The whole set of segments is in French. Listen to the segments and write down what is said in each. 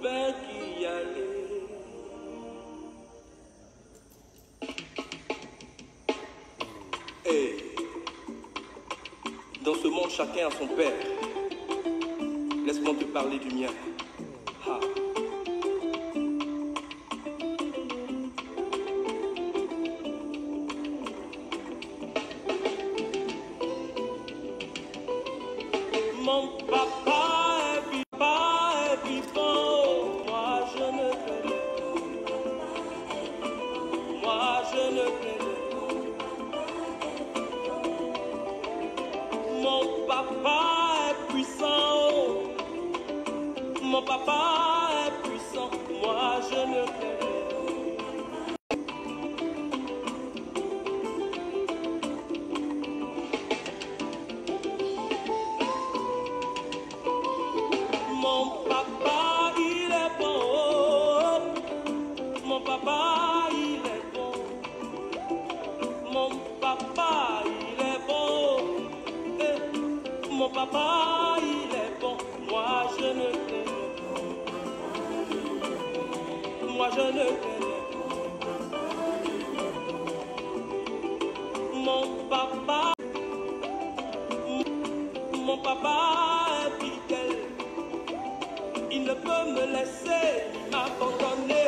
vers qui aller. Et dans ce monde, chacun a son père. Laisse-moi te parler du mien. Ha. Mon papa est vivant, moi je ne connais pas. Moi je ne connais pas. Mon papa est puissant. Mon papa est puissant, moi je ne connais pas. Mon papa, il est bon. Mon papa, il est bon. Mon papa, il est bon. Mon papa, il est bon. Moi, je ne connais pas. Moi, je ne connais pas. Mon papa est fidèle. Il ne peut me laisser m'abandonner.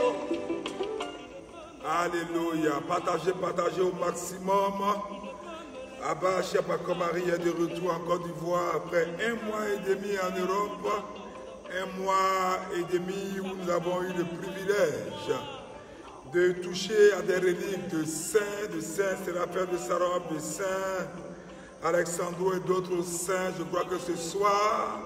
Alléluia. Partagez au maximum. Abba, Chapaka Marie est de retour en Côte d'Ivoire après 1 mois et demi en Europe. 1 mois et demi où nous avons eu le privilège de toucher à des reliques de saints Séraphin de Sarov, de saint Alexandro et d'autres saints. Je crois que ce soir,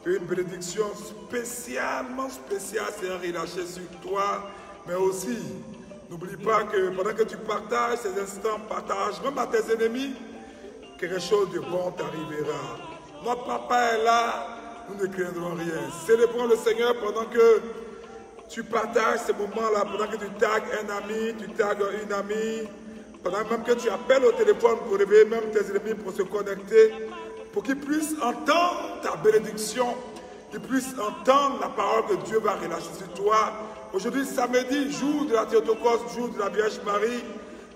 une bénédiction spécialement spéciale sera relâchée sur toi, mais aussi, n'oublie pas que pendant que tu partages ces instants, partage même à tes ennemis, quelque chose de bon t'arrivera. Notre papa est là, nous ne craindrons rien. Célébrons le Seigneur pendant que tu partages ces moments-là, pendant que tu tagues un ami, tu tagues une amie, pendant même que tu appelles au téléphone pour réveiller même tes ennemis pour se connecter, pour qu'ils puissent entendre ta bénédiction, qu'ils puissent entendre la parole que Dieu va relâcher sur toi. Aujourd'hui, samedi, jour de la Théotokos, jour de la Vierge Marie,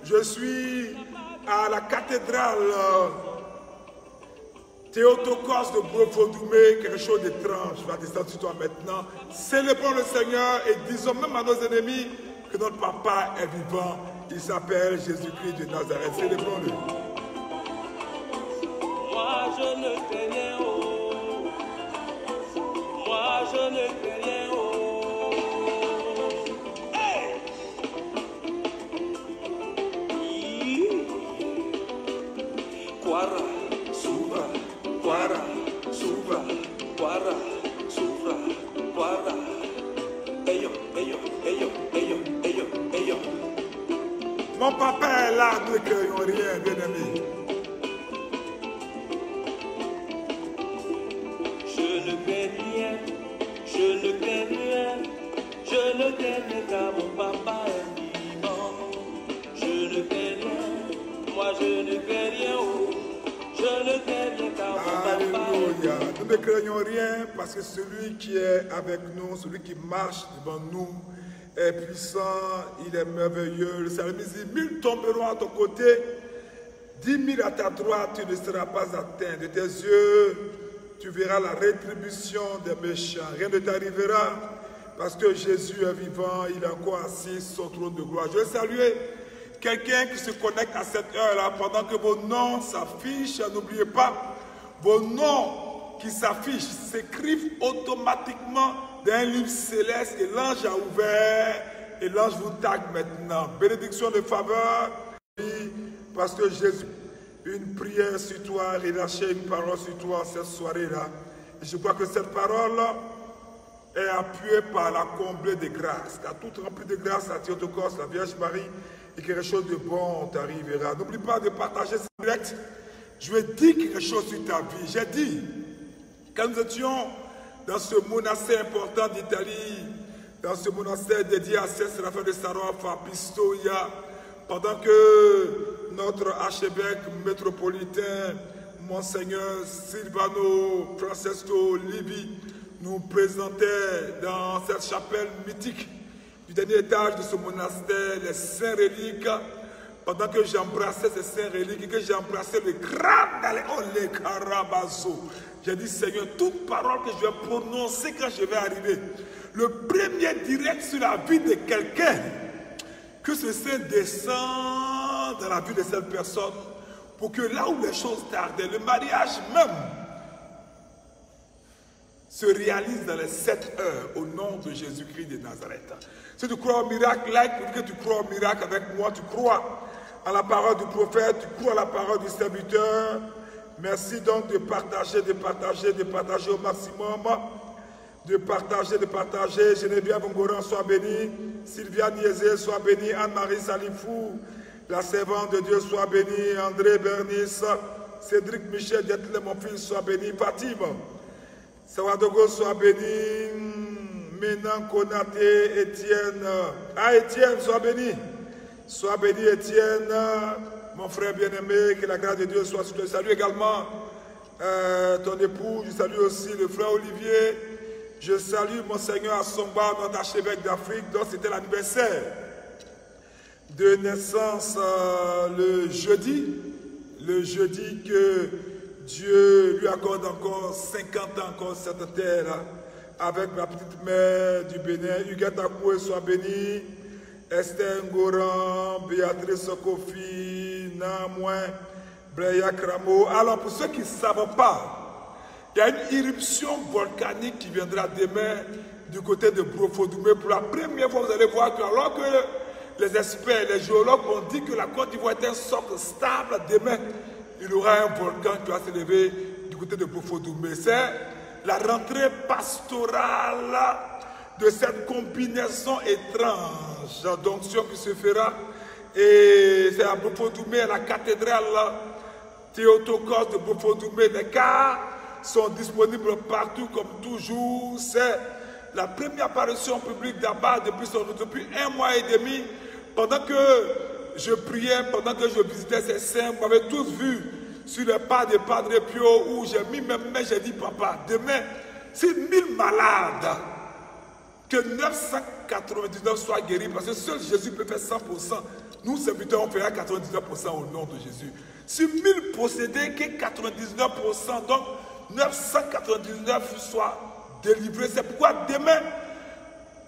je suis à la cathédrale Théotokos de Bofodoumé, quelque chose d'étrange va descendre sur toi maintenant. Célébrons le Seigneur et disons même à nos ennemis que notre papa est vivant. Il s'appelle Jésus-Christ de Nazareth. Célébrons-le. Moi je ne fais rien, oh. Moi je ne fais rien, oh. Hey! Quara, suva, quara, suva, quara, suva, quara. Eyo, eyo, eyo, eyo, eyo, eyo. Mon papa est là, nous ne craignons rien, bien-aimé. Je ne crains rien, je ne crains rien, je ne crains rien car mon papa est vivant. Je ne crains rien, moi je ne crains rien, oh. Je ne crains rien car mon papa est Alléluia. vivant. Nous ne craignons rien parce que celui qui est avec nous, celui qui marche devant nous, est puissant, il est merveilleux. Le psalmiste dit, 1000 tomberont à ton côté, 10 000 à ta droite, tu ne seras pas atteint. De tes yeux, tu verras la rétribution des méchants. Rien ne t'arrivera parce que Jésus est vivant, il est encore assis sur son trône de gloire. Je veux saluer quelqu'un qui se connecte à cette heure-là pendant que vos noms s'affichent. N'oubliez pas, vos noms qui s'affichent s'écrivent automatiquement dans un livre céleste et l'ange a ouvert et l'ange vous tag maintenant. Bénédiction de faveur, parce que Jésus, une prière sur toi, relâcher une parole sur toi cette soirée-là. Et je crois que cette parole est appuyée par la comblée de grâce. Car tout rempli de grâce, la Théotokos, la Vierge Marie, et quelque chose de bon t'arrivera. N'oublie pas de partager ce direct. Je vais dire quelque chose sur ta vie. J'ai dit, quand nous étions dans ce monastère important d'Italie, dans ce monastère dédié à Saint Séraphin de Sarov, à Pistoia, pendant que notre archevêque métropolitain, Monseigneur Silvano Francesco Livi, nous présentait dans cette chapelle mythique du dernier étage de ce monastère les saints reliques. Pendant que j'embrassais ces saints reliques et que j'embrassais le crâne les Karabazo, j'ai dit Seigneur, toute parole que je vais prononcer quand je vais arriver, le premier direct sur la vie de quelqu'un, que ce saint descend dans la vie de cette personne pour que là où les choses tardaient, le mariage même se réalise dans les 7 heures au nom de Jésus-Christ de Nazareth. Si tu crois au miracle, pour que tu crois au miracle avec moi, tu crois à la parole du prophète, tu crois à la parole du serviteur. Merci donc de partager au maximum. De partager. Geneviève Ngoran soit bénie. Sylvia Niézé soit bénie. Anne-Marie Salifou, la servante de Dieu, soit bénie. André Bernice, Cédric Michel Dietle, mon fils, soit béni. Fatima Sawadogo soit béni. Ménan Konaté, Étienne. Étienne, sois béni. Sois béni, Étienne, mon frère bien-aimé, que la grâce de Dieu soit sur toi. Je salue également ton époux, je salue aussi le frère Olivier, je salue mon Seigneur Assomba, notre archevêque d'Afrique, dont c'était l'anniversaire de naissance le jeudi que Dieu lui accorde encore 50 ans encore cette terre, avec ma petite mère du Bénin, Huguette Akoué, soit bénie. Esther Ngoran, Béatrice Kofi, Namouin, Breya Kramo. Alors, pour ceux qui ne savent pas, il y a une éruption volcanique qui viendra demain du côté de Brofodoumé. Pour la première fois, vous allez voir que alors que les experts, les géologues ont dit que la Côte d'Ivoire est un socle stable, demain, il y aura un volcan qui va s'élever du côté de Brofodoumé. C'est la rentrée pastorale de cette combinaison étrange d'onction qui se fera. Et c'est à Brofodoumé, à la cathédrale Théotokos de Brofodoumé. Les cas sont disponibles partout comme toujours. C'est la première apparition publique d'Abba depuis 1 mois et demi. Pendant que je priais, pendant que je visitais ces saints, vous m'avez tous vu sur les pas de Padre Pio où j'ai mis mes mains, j'ai dit papa, demain, si 1000 malades, que 999 soient guéris, parce que seul Jésus peut faire 100%. Nous, serviteurs, on fera 99% au nom de Jésus. Si 1000 possédés, que 99%, donc 999 soient délivrés. C'est pourquoi demain,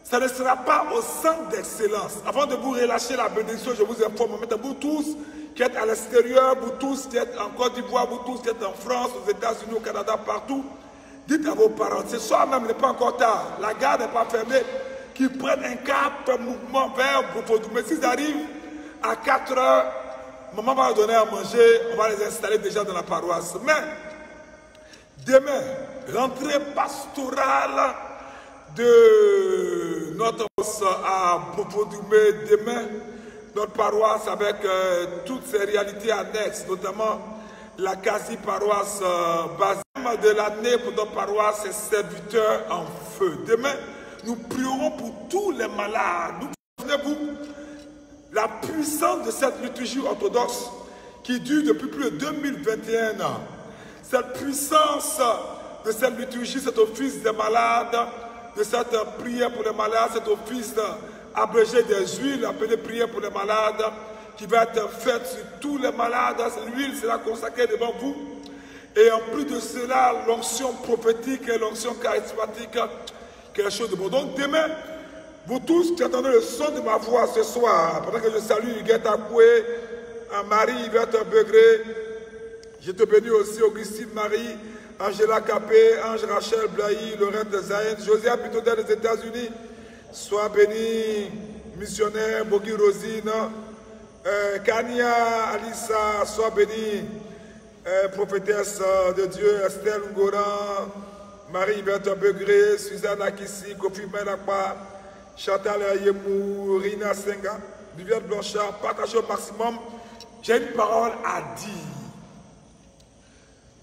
ça ne sera pas au centre d'excellence. Avant de vous relâcher la bénédiction, je vous informe, vous tous qui êtes à l'extérieur, vous tous qui êtes en Côte d'Ivoire, vous tous qui êtes en France, aux États-Unis, au Canada, partout, dites à vos parents, ce soir même, il n'est pas encore tard, la gare n'est pas fermée, qu'ils prennent un cap, un mouvement vers Brofodoumé. Mais s'ils arrivent à 4 heures, maman va leur donner à manger, on va les installer déjà dans la paroisse. Mais demain, rentrée pastorale de notre paroisse à Brofodoumé, demain, notre paroisse avec toutes ses réalités annexes, notamment la quasi-paroisse basée de l'année pour notre paroisse et serviteurs en feu. Demain, nous prierons pour tous les malades. Souvenez-vous, la puissance de cette liturgie orthodoxe qui dure depuis plus de 2021 ans. Cette puissance de cette liturgie, cet office des malades, de cette prière pour les malades, cet office abrégé des huiles, appelé prière pour les malades, qui va être faite sur tous les malades. L'huile sera consacrée devant vous. Et en plus de cela, l'onction prophétique et l'onction charismatique, quelque chose de bon. Donc demain, vous tous qui entendez le son de ma voix ce soir, pendant que je salue Huguette Akoué, Marie-Yvette Begré, je te bénis aussi Augustine Marie, Angela Capé, Ange Rachel Blahy, Lorette Zayn, Josiah Pitodel des États-Unis, sois béni, missionnaire Bogi Rosine, Kania Alissa, sois béni, prophétesse de Dieu, Estelle Ngoran, Marie-Yvette Begré, Suzanne Akissi, Kofi Menakpa, Chantal Yemou, Rina Senga, Viviane Blanchard, partagez au maximum. J'ai une parole à dire.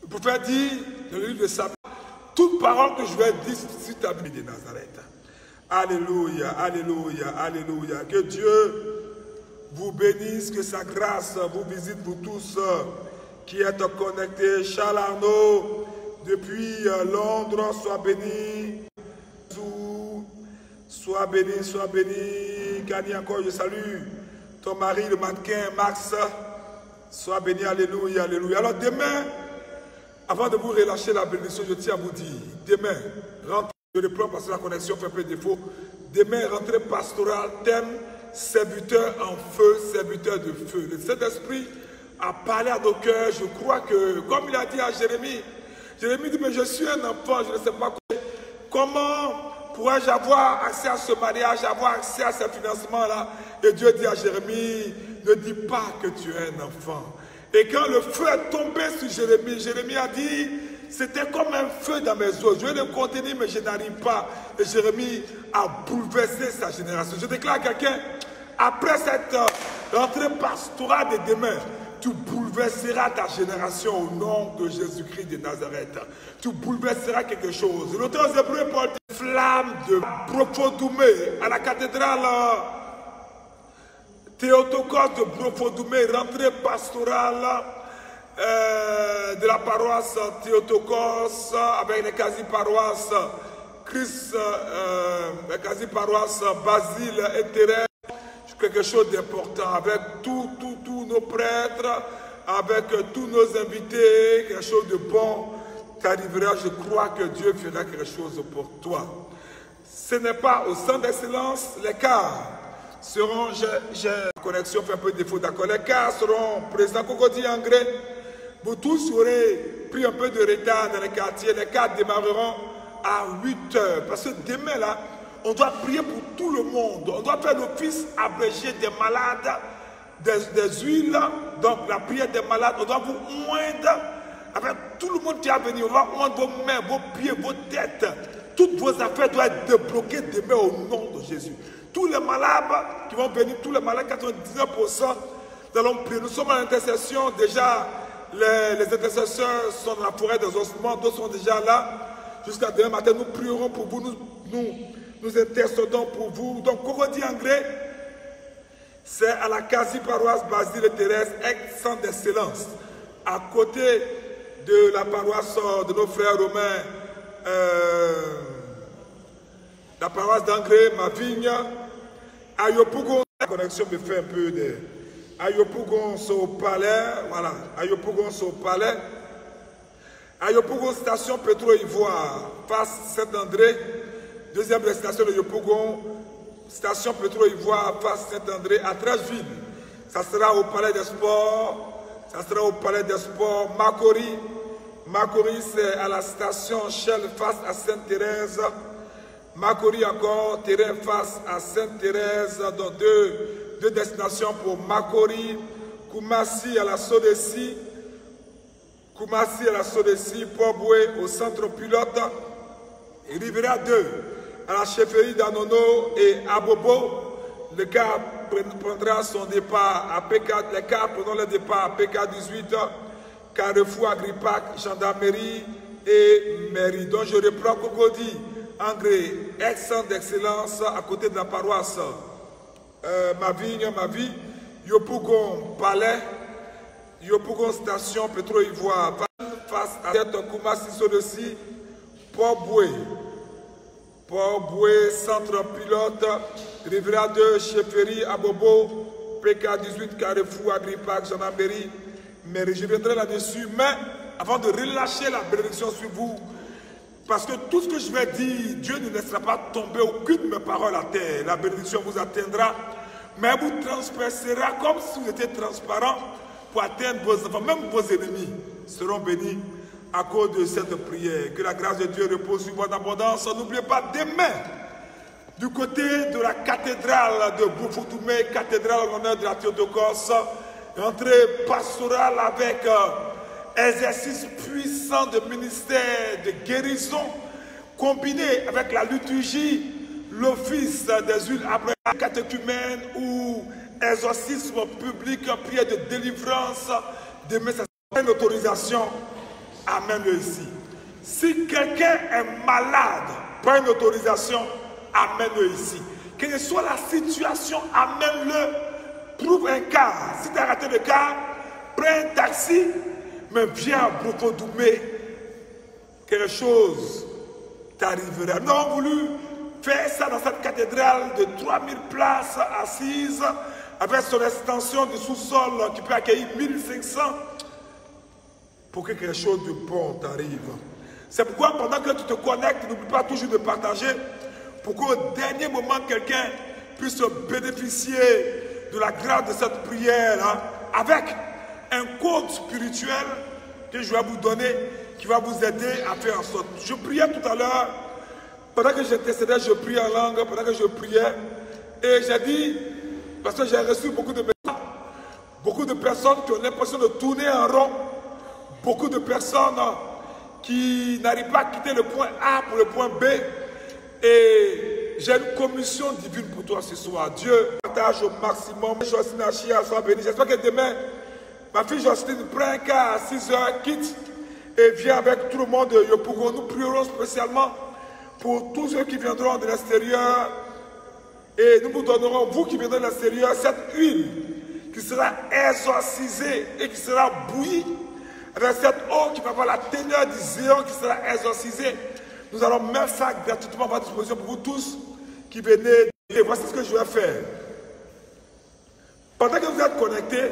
Le prophète dit, dans le livre de Samuel, toute parole que je vais dire sur ta vie de Nazareth. Alléluia, alléluia, alléluia. Que Dieu vous bénisse, que sa grâce vous visite, vous tous qui êtes connectés. Charles Arnaud, depuis Londres, sois béni. Sois béni, sois béni. Kani encore, je salue ton mari, le mannequin, Max. Sois béni, alléluia, alléluia. Alors demain, avant de vous relâcher la bénédiction, je tiens à vous dire, demain, rentrez, je reprends parce que la connexion fait un peu défaut. Demain, rentrée pastorale, thème, serviteur en feu, serviteur de feu. Le Saint-Esprit a parlé à nos cœurs. Je crois que, comme il a dit à Jérémie, Jérémie dit, mais je suis un enfant, je ne sais pas comment pourrais-je avoir accès à ce mariage, avoir accès à ce financement-là. Et Dieu dit à Jérémie, ne dis pas que tu es un enfant. Et quand le feu est tombé sur Jérémie, Jérémie a dit, c'était comme un feu dans mes os. Je vais le contenir, mais je n'arrive pas. Et Jérémie a bouleversé sa génération. Je déclare à quelqu'un, après cette rentrée pastorale de demain, tu bouleverseras ta génération au nom de Jésus-Christ de Nazareth. Tu bouleverseras quelque chose. L'auteur des Hébreux Paul dit, flamme de Brofodoumé à la cathédrale Théotokos de Brofodoumé, rentrée pastorale de la paroisse Théotokos avec les quasi-paroisses Christ, les quasi-paroisses Basile et Thérèse. Quelque chose d'important avec tous nos prêtres, avec tous nos invités, quelque chose de bon t'arrivera. Je crois que Dieu fera quelque chose pour toi. Ce n'est pas au centre d'excellence, les cars seront, la connexion fait un peu défaut d'accord, les cars seront présents, Cocody Angré. Vous tous aurez pris un peu de retard dans les quartiers, les cars démarreront à 8 heures, parce que demain là, on doit prier pour tout le monde. On doit faire l'office abrégé des malades, des huiles. Donc la prière des malades, on doit vous oindre avec tout le monde qui a venu. On va oindre vos mains, vos pieds, vos têtes. Toutes vos affaires doivent être débloquées demain au nom de Jésus. Tous les malades qui vont venir, tous les malades, 99%, nous allons prier. Nous sommes en intercession. Déjà, les intercesseurs sont dans la forêt des ossements. D'autres sont déjà là. Jusqu'à demain matin, nous prierons pour vous. Nous intercédons pour vous. Donc, Cocody Angré, c'est à la quasi-paroisse Basile et Thérèse, ex-centre d'excellence, à côté de la paroisse de nos frères romains, la paroisse d'Angré, ma vigne, à Yopougon. La connexion me fait un peu de... À Yopougon, c'est au palais, voilà, à Yopougon, c'est au palais. À Yopougon, station Pétro-Ivoire, face Saint-André. Deuxième station de Yopougon, station Pétro-Ivoire, face Saint-André, à Trècheville. Ça sera au Palais des Sports. Ça sera au Palais des Sports. Makori. Makori, c'est à la station Shell, face à Sainte-Thérèse. Makori encore, terrain face à Sainte-Thérèse. Donc deux destinations pour Makori. Koumassi à la Sodessi. Koumassi à la Sodessi. Port-Boué au centre pilote. Et Rivera 2. À la chefferie d'Anono et à Bobo, le car prendra son départ à PK, les cars prendront le départ à PK18, Carrefour, Agripac, Gendarmerie et Mairie. Donc je reprends Cocody Angré, ex-centre d'excellence à côté de la paroisse Ma Vigne, Ma Vie, Yopougon Palais, Yopougon Station, Pétro-Ivoire, face à Koumassi Sodessi, Port-Boué. Port-Boué, centre pilote, Rivera 2, chefferie, Abobo, PK18, Carrefour, Agripac, Gendarmerie, mais je viendrai là-dessus. Mais avant de relâcher la bénédiction sur vous, parce que tout ce que je vais dire, Dieu ne laissera pas tomber aucune de mes paroles à terre. La bénédiction vous atteindra, mais vous transpercera comme si vous étiez transparent pour atteindre vos enfants, même vos ennemis seront bénis à cause de cette prière. Que la grâce de Dieu repose sur moi en abondance. N'oubliez pas, demain, du côté de la cathédrale de Brofodoumé, cathédrale en l'honneur de la Théotokos, rentrée pastorale avec exercice puissant de ministère de guérison, combiné avec la liturgie, l'office des huiles après la catéchumène ou exorcisme public, prière de délivrance, de messages, l'autorisation. Amène-le ici. Si quelqu'un est malade, prends une autorisation, amène-le ici. Quelle que soit la situation, amène-le. Trouve un car. Si tu as raté le car, prends un taxi, mais viens à Brofodoumé. quelque chose t'arrivera. Nous avons voulu faire ça dans cette cathédrale de 3000 places assises, avec son extension de sous-sol qui peut accueillir 1500, pour que quelque chose de bon t'arrive. C'est pourquoi pendant que tu te connectes, n'oublie pas toujours de partager, pour qu'au dernier moment, quelqu'un puisse bénéficier de la grâce de cette prière, avec un code spirituel que je vais vous donner, qui va vous aider à faire en sorte. Je priais tout à l'heure, pendant que j'intercédais, je priais en langue, pendant que je priais, et j'ai dit, parce que j'ai reçu beaucoup de messages, beaucoup de personnes qui ont l'impression de tourner en rond, beaucoup de personnes qui n'arrivent pas à quitter le point A pour le point B, et j'ai une commission divine pour toi ce soir. Dieu partage au maximum. Jocelyne Achia, sois bénie. J'espère que demain, ma fille Jocelyne prend un cas à 6 h, quitte et vient avec tout le monde de Yopougon. Nous prierons spécialement pour tous ceux qui viendront de l'extérieur. Et nous vous donnerons, vous qui viendrez de l'extérieur, cette huile qui sera exorcisée et qui sera bouillie avec cette eau qui va avoir la teneur du zéon qui sera exorcisée. Nous allons mettre ça gratuitement à votre disposition pour vous tous qui venez. Et voici ce que je vais faire. Pendant que vous êtes connectés,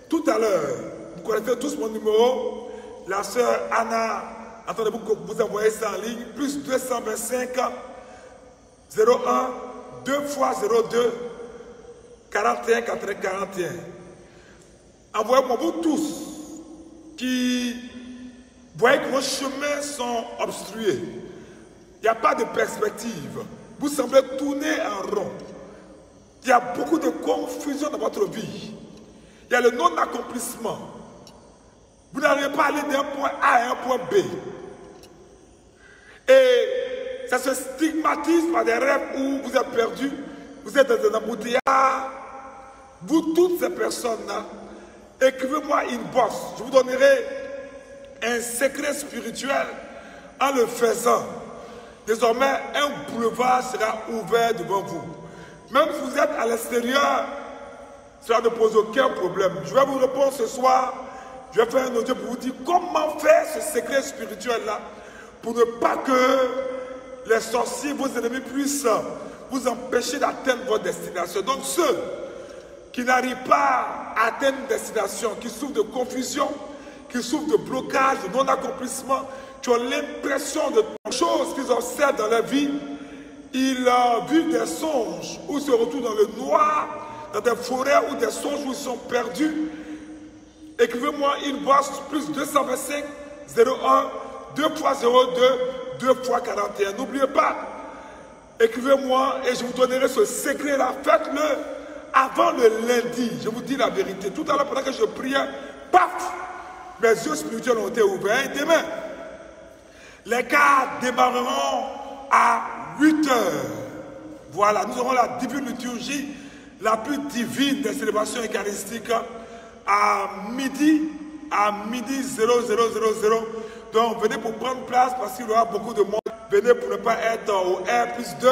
tout à l'heure, vous connectez tous mon numéro. La sœur Anna, attendez-vous que vous envoyez ça en ligne. Plus 225 01 2 fois 02 41 80 41. Envoyez-moi vous tous qui voyez que vos chemins sont obstrués. Il n'y a pas de perspective. Vous semblez tourner en rond. Il y a beaucoup de confusion dans votre vie. Il y a le non-accomplissement. Vous n'arrivez pas à aller d'un point A à un point B. Et ça se stigmatise par des rêves où vous êtes perdu, vous êtes dans un embouteillage. Vous, toutes ces personnes-là, écrivez-moi une box. Je vous donnerai un secret spirituel en le faisant. Désormais, un boulevard sera ouvert devant vous. Même si vous êtes à l'extérieur, cela ne pose aucun problème. Je vais vous répondre ce soir. Je vais faire un audio pour vous dire comment faire ce secret spirituel-là pour ne pas que les sorciers, vos ennemis, puissent vous empêcher d'atteindre votre destination. Donc ceux qui n'arrivent pas à atteindre une destination, qui souffrent de confusion, qui souffrent de blocage, de non-accomplissement, qui ont l'impression de choses qu'ils observent dans leur vie, ils vivent des songes où ils se retrouvent dans le noir, dans des forêts ou des songes où ils sont perdus. Écrivez-moi une box plus 225 01 2 fois 02 2 fois 41. N'oubliez pas, écrivez-moi et je vous donnerai ce secret-là. Faites-le avant le lundi. Je vous dis la vérité. Tout à l'heure, pendant que je priais, paf, mes yeux spirituels ont été ouverts. Et demain, les cas démarreront à 8 h. Voilà, nous aurons la divine liturgie, la plus divine des célébrations eucharistiques à midi 0000. Donc venez pour prendre place parce qu'il y aura beaucoup de monde. Venez pour ne pas être au R+2.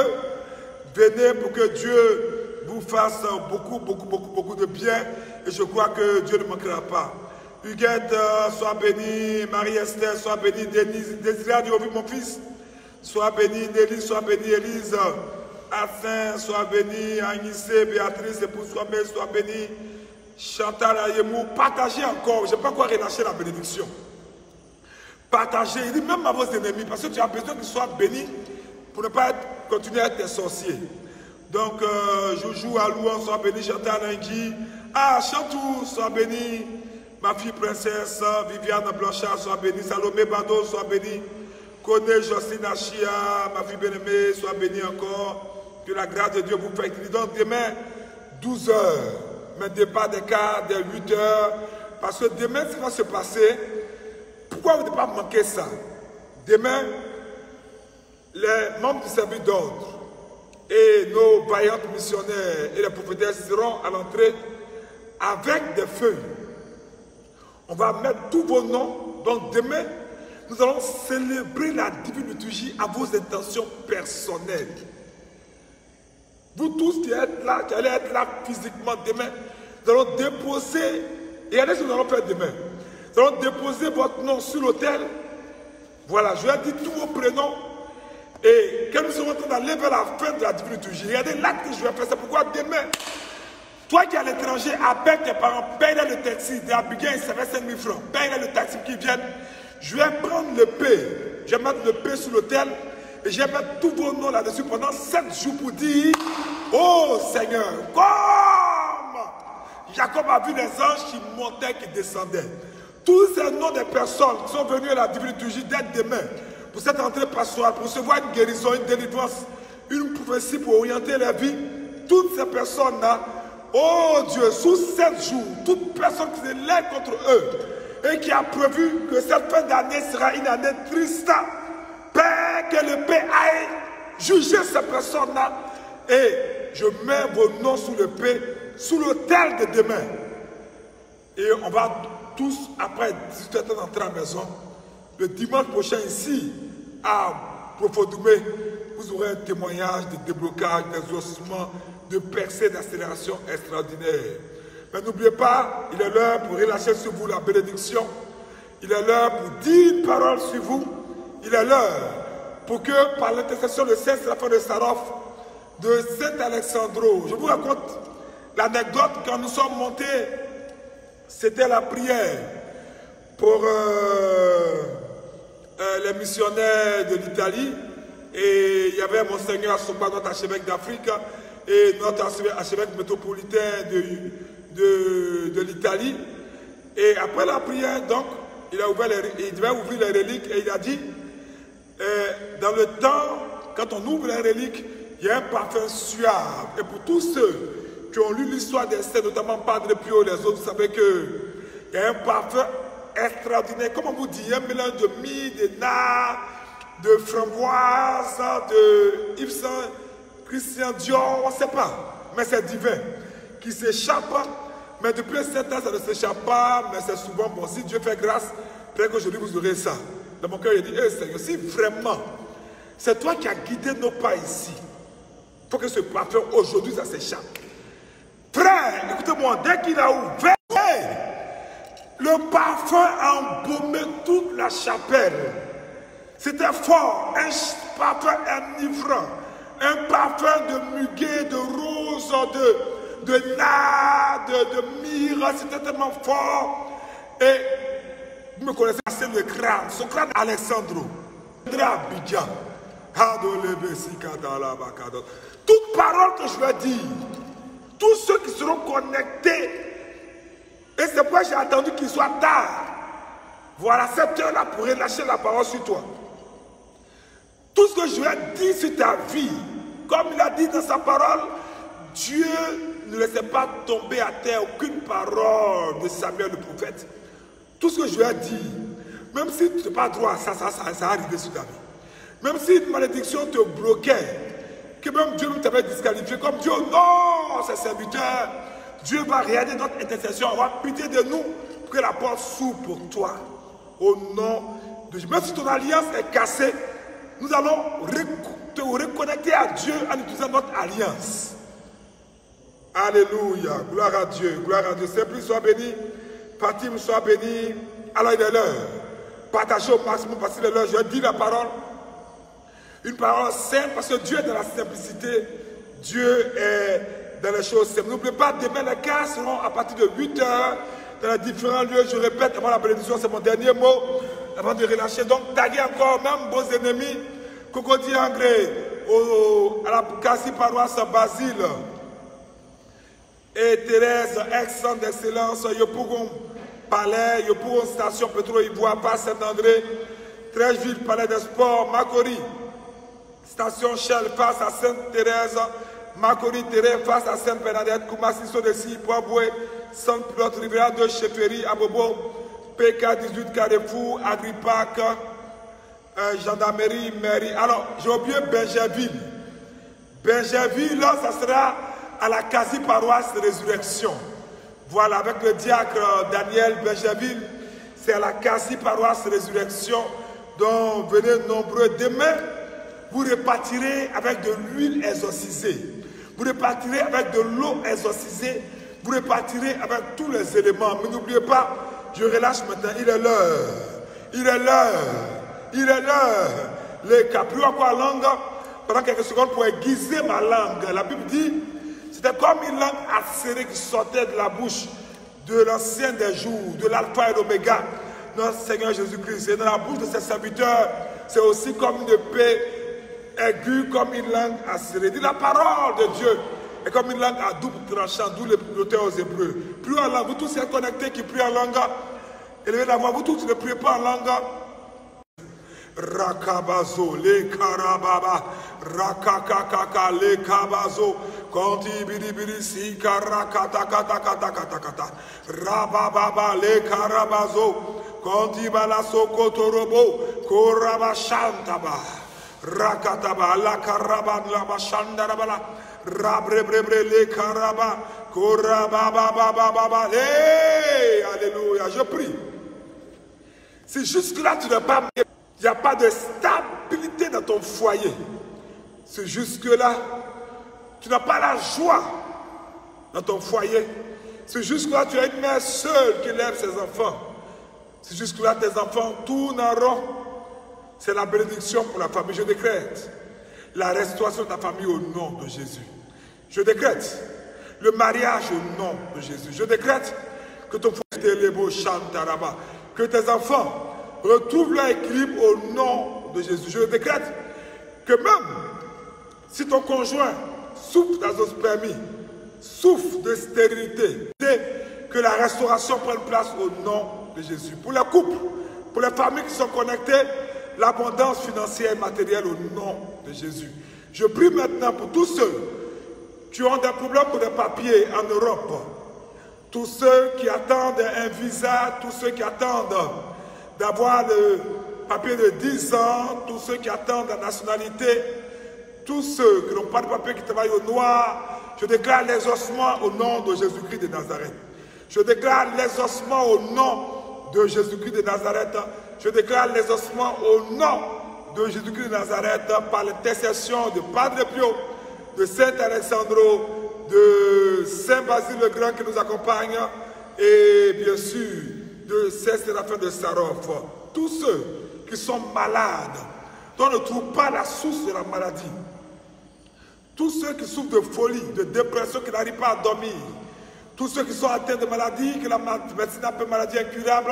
Venez pour que Dieu vous fasse beaucoup de bien. Et je crois que Dieu ne manquera pas. Huguette, sois bénie. Marie-Esther, sois bénie. Denise, Désiré, Dieu, mon fils. Sois bénie. Nelly, sois bénie. Élise, Afin, sois bénie. Agnissé, Béatrice, épouse, sois bénie. Chantal, Ayemou, partagez encore. Je n'ai pas encore relâché la bénédiction. Partagez, il dit même à vos ennemis, parce que tu as besoin qu'ils soient bénis pour ne pas continuer à être des sorciers. Donc, Joujou, Alouan, sois béni. Chantal, Ingui. Chantou, sois béni. Ma fille princesse, Viviane Blanchard, sois bénie. Salomé Bado, sois bénie. Koné Jocelyne Achia, ma fille bien-aimée, sois bénie encore. Que la grâce de Dieu vous fasse. Donc, demain, 12 h. Mais départ des cas, des 8 h. Parce que demain, ce qui va se passer, pourquoi vous ne devez pas manquer ça? Demain, les membres du service d'ordre et nos vaillantes missionnaires et les prophétesses seront à l'entrée avec des feuilles. On va mettre tous vos noms. Donc demain, nous allons célébrer la divine liturgie à vos intentions personnelles. Vous tous qui êtes là, qui allez être là physiquement demain, nous allons déposer, et regardez ce que nous allons faire demain. Nous allons déposer votre nom sur l'autel Voilà, je lui ai dit tous vos prénoms. Et quand nous serons en train d'aller vers la fin de la divine liturgie, regardez l'acte que je vais faire. C'est pourquoi demain, toi qui es à l'étranger, appelle tes parents, paye-les le taxi. D'Abiguin, ça fait 5 000 francs. Paye-les le taxi qui viennent. Je vais prendre le paix. Je vais mettre le paix sur l'autel. Et je vais mettre tous vos noms là-dessus pendant 7 jours pour dire, oh Seigneur, comme Jacob a vu les anges qui montaient, qui descendaient. Tous ces noms des personnes qui sont venues à la divine liturgie dès demain, pour cette entrée pastorale, pour recevoir une guérison, une délivrance, une prophétie pour orienter la vie, toutes ces personnes-là, oh Dieu, sous 7 jours, toute personne qui se lève contre eux et qui a prévu que cette fin d'année sera une année triste, Père, que le Père aille juger ces personnes-là et je mets vos noms sous le paix, sous l'autel de demain. Et on va tous, après 18h, entrer à la maison. Le dimanche prochain ici, à Profodoumé, vous aurez un témoignage de déblocage, d'exaucement, de percée, d'accélération extraordinaire. Mais n'oubliez pas, il est l'heure pour relâcher sur vous la bénédiction. Il est l'heure pour dire une parole sur vous. Il est l'heure pour que, par l'intercession de Saint-Séraphin de Sarov, de Saint-Alexandro, je vous raconte l'anecdote quand nous sommes montés, c'était la prière pour les missionnaires de l'Italie. Et il y avait Monseigneur Assomba, notre archevêque d'Afrique, et notre archevêque métropolitain de l'Italie. Et après la prière, donc, il devait ouvrir les reliques et il a dit, dans le temps, quand on ouvre les reliques, il y a un parfum suave. Et pour tous ceux qui ont lu l'histoire des saints, notamment Padre Pio et les autres, vous savez qu'il y a un parfum extraordinaire. Comme on vous dit, un mélange de myrrhe, de nard, de framboise, de Yves Saint Christian Dior, on ne sait pas. Mais c'est divin. Qui s'échappe. Mais depuis un certain temps, ça ne s'échappe pas. Mais c'est souvent bon. Si Dieu fait grâce, peut-être qu'aujourd'hui vous aurez ça. Dans mon cœur, il dit, Seigneur, si vraiment c'est toi qui as guidé nos pas ici, il faut que ce parfum, aujourd'hui, ça s'échappe. Frère, écoutez-moi, dès qu'il a ouvert, le parfum a embaumé toute la chapelle. C'était fort, un parfum enivrant, un parfum de muguet, de rose, de nard, de myrrhe, c'était tellement fort. Et vous me connaissez, c'est le crâne, son crâne Alexandro. Toute parole que je vais dire, tous ceux qui seront connectés, et c'est pourquoi j'ai attendu qu'il soit tard. Voilà, cette heure-là pour relâcher la parole sur toi. Tout ce que je vais dire sur ta vie, comme il a dit dans sa parole, Dieu ne laissait pas tomber à terre aucune parole de Samuel le prophète. Tout ce que je vais dire, même si tu n'as pas droit, ça arrivé sur ta vie. Même si une malédiction te bloquait, que même Dieu t'avait disqualifié, comme Dieu, non, ses serviteurs, Dieu va regarder notre intercession, avoir pitié de nous, pour que la porte s'ouvre pour toi. Au nom de Dieu. Même si ton alliance est cassée, nous allons te reconnecter à Dieu en utilisant notre alliance. Alléluia, gloire à Dieu, gloire à Dieu. Saint-Esprit soit béni, Fatim soit béni. Alors il est l'heure. Partagez au maximum parce qu'il est l'heure. Je dis la parole. Une parole simple parce que Dieu est dans la simplicité. Dieu est dans les choses simples. N'oubliez pas, demain les cas seront à partir de 8 h dans les différents lieux. Je répète, avant la bénédiction, c'est mon dernier mot. Avant de relâcher. Donc, taguez encore, même vos ennemis. Cocody Angré, à la Cassie Paroisse Basile. Et Thérèse, ex-centre d'excellence, Yopougon Palais, Yopougon Station Pétro-Ivoire, Pas Saint-André, Trècheville, Palais des Sports, Macori, Station Shell, face à Sainte-Thérèse, Macori, Thérèse, face à Sainte-Bernadette, Koumassi, Sodessi, Poiboué, Sainte-Pilote, Rivière de Chefferie, Abobo, PK18, Carrefour, Agripac, Gendarmerie, Mairie. Alors, j'ai oublié Benjerville. Benjerville, ça sera à la quasi-paroisse de Résurrection. Voilà, avec le diacre Daniel Benjerville, c'est à la quasi-paroisse de Résurrection, dont venez nombreux. Demain, vous repartirez avec de l'huile exorcisée. Vous repartirez avec de l'eau exorcisée. Vous repartirez avec tous les éléments. Mais n'oubliez pas, je relâche maintenant, il est l'heure. Il est l'heure. Il est l'heure. Les caprios quoi langue, pendant quelques secondes pour aiguiser ma langue. La Bible dit, c'était comme une langue acérée qui sortait de la bouche de l'ancien des jours, de l'alpha et l'oméga, notre Seigneur Jésus-Christ. Et dans la bouche de ses serviteurs, c'est aussi comme une épée aiguë, comme une langue acérée. Dit la parole de Dieu est comme une langue à double tranchant, d'où l'auteur aux Hébreux. Plus en langue, vous tous êtes connectés qui prient en langue. Élevez la voix, vous tous ne priez pas en langue. Rakabazo, le karababa, rakakakaka, le kabazo, konti biribiri si karakatakatakatakatakata, rabababa, le karabazo, konti balaso kotorobo, korabashantaba, rakataba, la karaban, la bashandarabala, rabrebrebre, le karaba, korabababababa, alléluia, je prie. Si jusque-là tu n'as pas... Il n'y a pas de stabilité dans ton foyer. C'est jusque-là, tu n'as pas la joie dans ton foyer. C'est jusque-là, tu as une mère seule qui élève ses enfants. C'est jusque-là, tes enfants tournent en rond. C'est la bénédiction pour la famille. Je décrète la restauration de ta famille au nom de Jésus. Je décrète le mariage au nom de Jésus. Je décrète que ton foyer chantaraba, que tes enfants retrouve leur équilibre au nom de Jésus. Je décrète que même si ton conjoint souffre d'azoospermie, souffre de stérilité, que la restauration prenne place au nom de Jésus. Pour les couples, pour les familles qui sont connectées, l'abondance financière et matérielle au nom de Jésus. Je prie maintenant pour tous ceux qui ont des problèmes pour des papiers en Europe, tous ceux qui attendent un visa, tous ceux qui attendent d'avoir le papier de 10 ans, tous ceux qui attendent la nationalité, tous ceux qui n'ont pas de papier, qui travaillent au noir, je déclare l'exaucement au nom de Jésus-Christ de Nazareth. Je déclare l'exaucement au nom de Jésus-Christ de Nazareth. Je déclare l'exaucement au nom de Jésus-Christ de Nazareth par l'intercession de Padre Pio, de Saint Alexandro, de Saint Basile le Grand qui nous accompagne et bien sûr de Saint Séraphin de Sarov. Tous ceux qui sont malades, dont on ne trouve pas la source de la maladie, tous ceux qui souffrent de folie, de dépression, qui n'arrivent pas à dormir, tous ceux qui sont atteints de maladies, que la médecine appelle maladie incurable,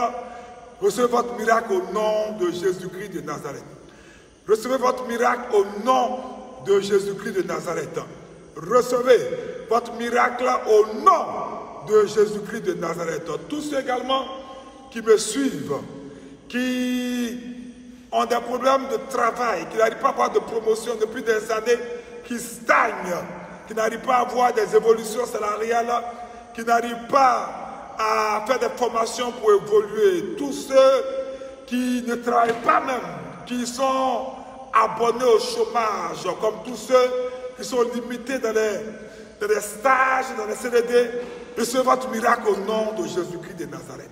recevez votre miracle au nom de Jésus-Christ de Nazareth. Recevez votre miracle au nom de Jésus-Christ de Nazareth. Recevez votre miracle au nom de Jésus-Christ de Nazareth. Tous ceux également qui me suivent, qui ont des problèmes de travail, qui n'arrivent pas à avoir de promotion depuis des années, qui stagnent, qui n'arrivent pas à avoir des évolutions salariales, qui n'arrivent pas à faire des formations pour évoluer. Tous ceux qui ne travaillent pas même, qui sont abonnés au chômage, comme tous ceux qui sont limités dans les stages, dans les CDD, recevez votre miracle au nom de Jésus-Christ de Nazareth.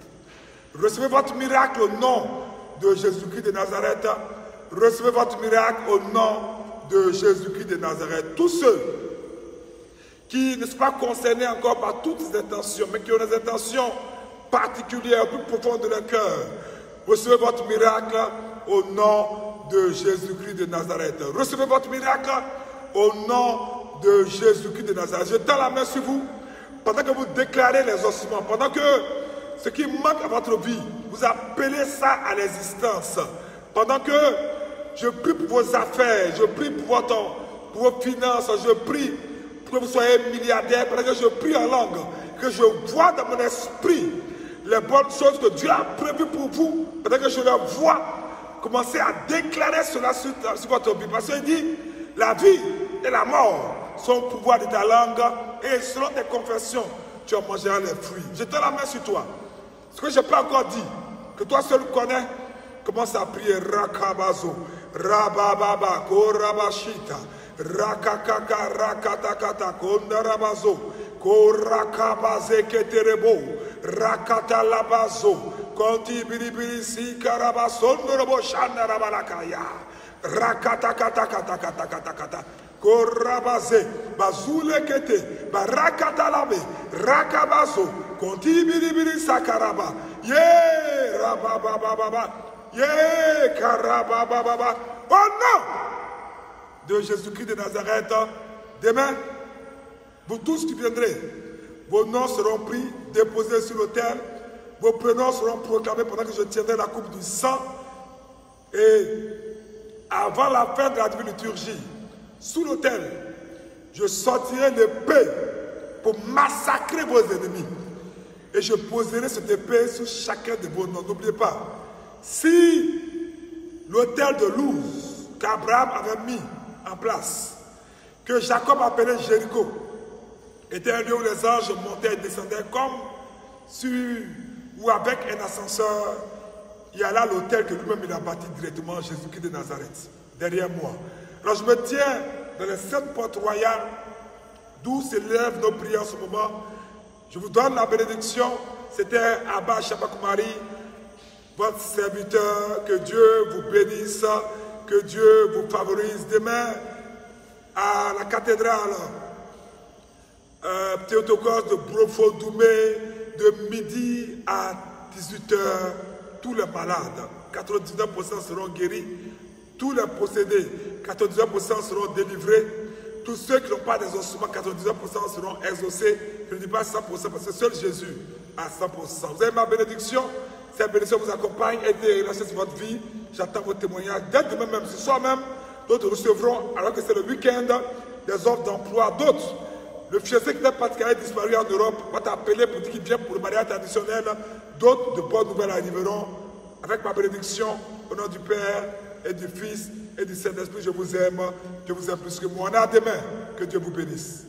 Recevez votre miracle au nom de Jésus-Christ de Nazareth. Recevez votre miracle au nom de Jésus-Christ de Nazareth. Tous ceux qui ne sont pas concernés encore par toutes ces intentions, mais qui ont des intentions particulières, plus profondes de leur cœur, recevez votre miracle au nom de Jésus-Christ de Nazareth. Recevez votre miracle au nom de Jésus-Christ de Nazareth. Je tends la main sur vous pendant que vous déclarez les ossements, pendant que ce qui manque à votre vie, vous appelez ça à l'existence. Pendant que je prie pour vos affaires, je prie pour vos finances, je prie pour que vous soyez milliardaire, pendant que je prie en langue, que je vois dans mon esprit les bonnes choses que Dieu a prévues pour vous, pendant que je les vois, commencez à déclarer cela sur votre vie. Parce qu'il dit, la vie et la mort sont au pouvoir de ta langue, et selon tes confessions, tu en mangeras les fruits. Je te la mets sur toi. Ce que je n'ai pas encore dit, que toi seul connais, commence à prier. Rakabazo, Rabababa, Korabashita, Rakakaka, Rakatakata, Kondarabazo, Korakabaze Keterebo, Rakatalabazo, Konti Biribiri, Sikarabasondorobo, Shandarabalakaya, Rakatakatakatakatakata. Korabaze, Bazule Kete, Barakatalabe, Rakabazo, Konti Biribiri Sakaraba, Ye Rabababa, Yeah, karabababa. Au nom de Jésus-Christ de Nazareth, demain, vous tous qui viendrez, vos noms seront pris, déposés sur l'autel, vos prénoms seront proclamés pendant que je tiendrai la coupe du sang. Et avant la fin de la divine liturgie, sous l'autel, je sortirai l'épée pour massacrer vos ennemis. Et je poserai cette épée sur chacun de vos noms. N'oubliez pas, si l'autel de Luz qu'Abraham avait mis en place, que Jacob appelait Jéricho, était un lieu où les anges montaient et descendaient comme sur ou avec un ascenseur, il y a là l'autel que lui-même il a bâti directement, Jésus-Christ de Nazareth, derrière moi. Alors je me tiens dans les 7 portes royales, d'où s'élèvent nos prières en ce moment. Je vous donne la bénédiction. C'était Abba Shabakumari, votre serviteur. Que Dieu vous bénisse, que Dieu vous favorise. Demain, à la cathédrale Théotokos de Brofo-Doumé, de midi à 18 h, tous les malades, 99% seront guéris. Tous les possédés, 99% seront délivrés. Tous ceux qui n'ont pas des ossements, 99% seront exaucés. Je ne dis pas 100% parce que seul Jésus a 100%. Vous avez ma bénédiction. Cette bénédiction vous accompagne, aidez et relâchez sur votre vie. J'attends vos témoignages. Dès demain même, ce soir même, d'autres recevront, alors que c'est le week-end, des offres d'emploi. D'autres, le fiancé qui n'est pas disparu en Europe va t'appeler pour dire qu'il vient pour le mariage traditionnel. D'autres, de bonnes nouvelles arriveront. Avec ma bénédiction, au nom du Père et du Fils et du Saint-Esprit, je vous aime plus que moi. On est à demain. Que Dieu vous bénisse.